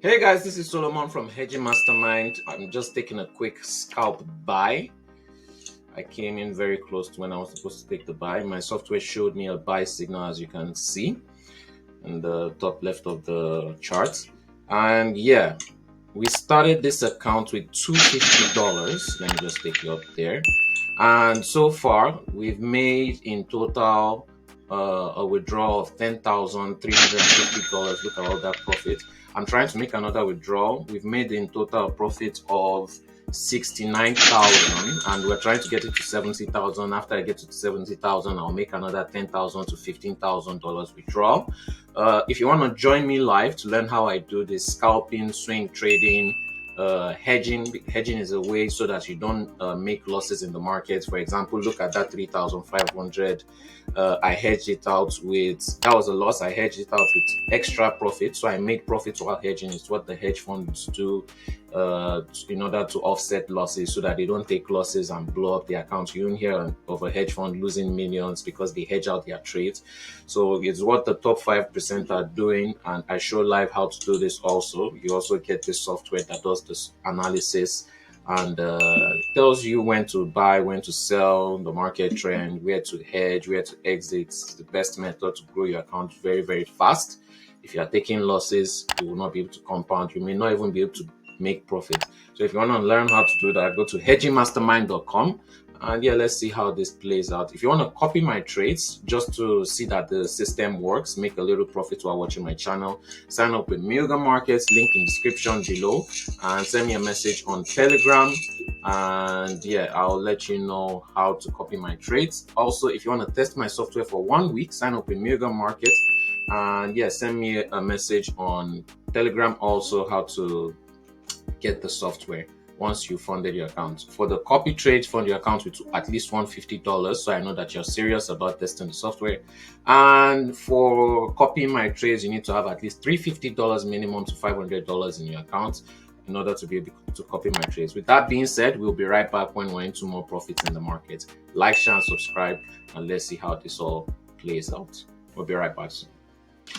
Hey guys, this is Solomon from Hedging Mastermind. I'm just taking a quick scalp buy. I came in very close to when I was supposed to take the buy. My software showed me a buy signal, as you can see in the top left of the chart. And yeah, we started this account with $250. Let me just take you up there. And so far, we've made in total a withdrawal of $10,350. Look at all that profit. I'm trying to make another withdrawal. We've made in total a profit of 69,000, and we're trying to get it to 70,000. After I get to 70,000, I'll make another $10,000 to $15,000 withdrawal. If you want to join me live to learn how I do this scalping, swing trading, hedging is a way so that you don't make losses in the market. For example, look at that 3,500. I hedged it out with, that was a loss. I hedged it out with extra profit, so I made profits while hedging. It's what the hedge funds do in order to offset losses so that they don't take losses and blow up the account. You don't hear of a hedge fund losing millions because they hedge out their trades. So it's what the top 5% are doing, and I show live how to do this also. You also get this software that does this analysis and tells you when to buy, when to sell, the market trend, where to hedge, where to exit. It's the best method to grow your account very, very fast. If you are taking losses, you will not be able to compound. You may not even be able to make profit. So if you want to learn how to do that, go to hedgingmastermind.com. And yeah, let's see how this plays out. If you want to copy my trades just to see that the system works, make a little profit while watching my channel, sign up with Milga Markets, link in description below, and send me a message on Telegram. And yeah, I'll let you know how to copy my trades. Also, if you want to test my software for 1 week, sign up with Milga Markets. And yeah, send me a message on Telegram also how to get the software once you funded your account. For the copy trades, fund your account with at least $150, so I know that you're serious about testing the software. And for copying my trades, you need to have at least $350 minimum to $500 in your account in order to be able to copy my trades. With that being said, we'll be right back when we're into more profits in the market. Like, share, and subscribe, and let's see how this all plays out. We'll be right back soon.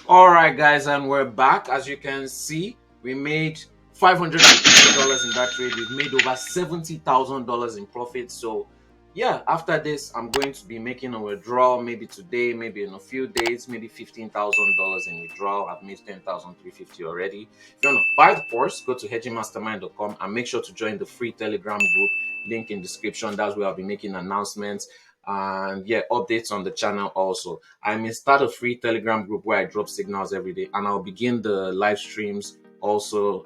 All right, guys, and we're back. As you can see, we made $550 in that trade. We've made over $70,000 in profit. So yeah, after this, I'm going to be making a withdrawal, maybe today, maybe in a few days, maybe $15,000 in withdrawal. I've made $10,350 already. If you want to buy the course, go to hedgingmastermind.com and make sure to join the free Telegram group, link in description. That's where I'll be making announcements and yeah, updates on the channel. Also, I may start a free Telegram group where I drop signals every day, and I'll begin the live streams also,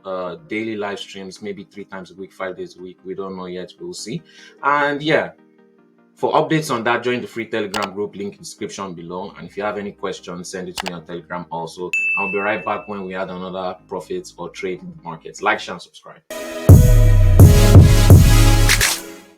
daily live streams, maybe 3 times a week, 5 days a week. We don't know yet, we'll see. And yeah, for updates on that, join the free Telegram group, link in description below. And if you have any questions, send it to me on Telegram also. I'll be right back when we add another profit or trade in the markets. Like, share, and subscribe.